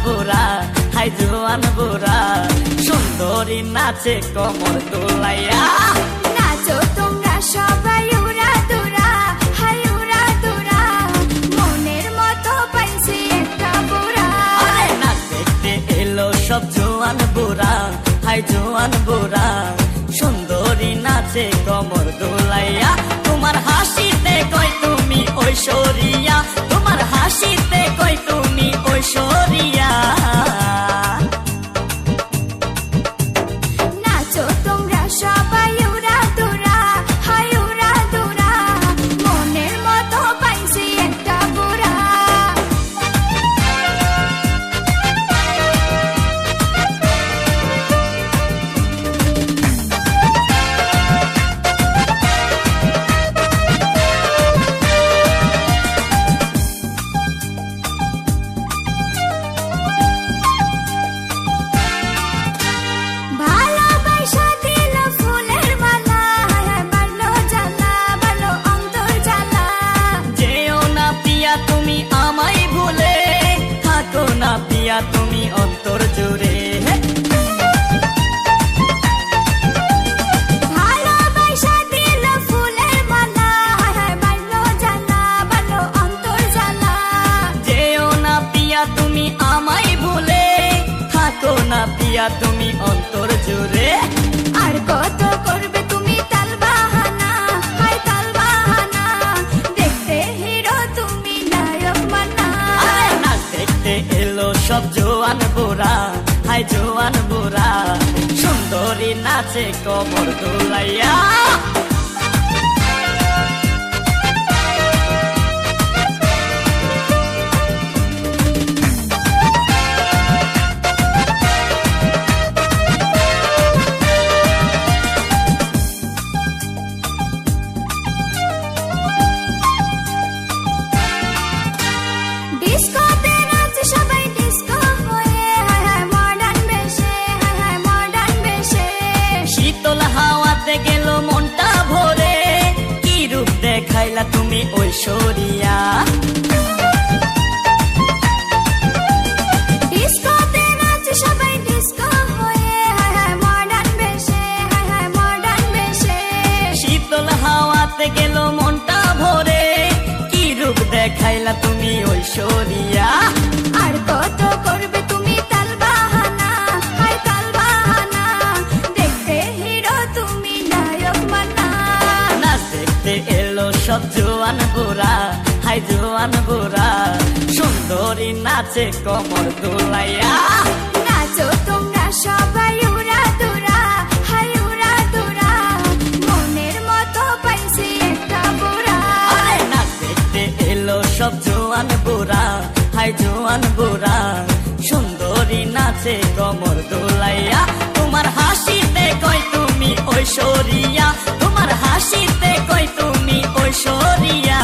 বুড়া হাই জোয়ান বুড়া সুন্দরী নাচে কমর দোলাইয়া। নাচো তোমরা সবাই উড়া দুরা, হাই উড়া দুরা, মনের মতো পাইছি একটা বুড়া। আরে নাচ দেখতে এলো সব জোয়ান বুড়া হাই জোয়ান বুড়া সুন্দরী নাচে কমর দোলাইয়া। তোমার হাসিতে কই তুমি ঐশ্বরিয়া, তোমার হাসিতে কই তুমি ঐশ্বরিয়া। নাচো তোমরা সবাই উড়া দুরা, হাই উড়া দুরা, মনের মতো পাইছি একটা বুড়া। ভালোবাসা দিল ফুলের মালা, বাড়লো জ্বালা, বাড়লো অন্তর জ্বালা। যেও না পিয়া তুমি আমায় ভুলে, থাকো না পিয়া তুমি অন্তর জুড়ে। ভালোবাসা দিল ফুলের মালা, বাড়লো জ্বালা, বাড়লো অন্তর জ্বালা। যেও না পিয়া তুমি আমায় ভুলে, থাকো না পিয়া তুমি অন্তর জুড়ে। আর কত করবে তুমি তাল বাহানা, হাই তাল বাহানা, দেখতে হিরো তুমি নায়ক মানা। আরে নাচ দেখতে এলো সব জোয়ান বুড়া হাই জোয়ান বুড়া সুন্দরী নাচে কমর দোলাইয়া। ডিস্কোতে নাচে সবাই ডিস্কো হয়ে, হায় হায় মডার্ন বেশে, হায় হায় মডার্ন বেশে। শীতল হাওয়াতে গেল মনটা ভরে, কি রূপ দেখাইলা তুমি ঐশ্বরিয়া। ডিস্কোতে নাচে সবাই ডিস্কো হয়ে, হায় হায় মডার্ন বেশে, হায় হায় মডার্ন বেশে। শীতল হাওয়াতে গেল মনটা ভরে, কি রূপ দেখাইলা তুমি ঐশ্বরিয়া। আর কত করবে তুমি তাল বাহানা, হাই তাল বাহানা, দেখতে হিরো তুমি নায়ক মানা। নাচ দেখতে এলো সব জোয়ান বুড়া হাই জোয়ান বুড়া সুন্দরী নাচে কমর দোলাইয়া। নাচো তোমরা সবাই উড়া দুরা, হাই উড়া দুরা, মনের মতো পাইছি একটা বুড়া। আরে নাচ দেখতে এলো সব জোয়ান বুড়া হাই জোয়ান বুড়া সুন্দরী নাচে কমর দোলাইয়া। তোমার হাসিতে কই তুমি ঐশ্বরিয়া, তোমার হাসিতে কই তুমি ঐশ্বরিয়া।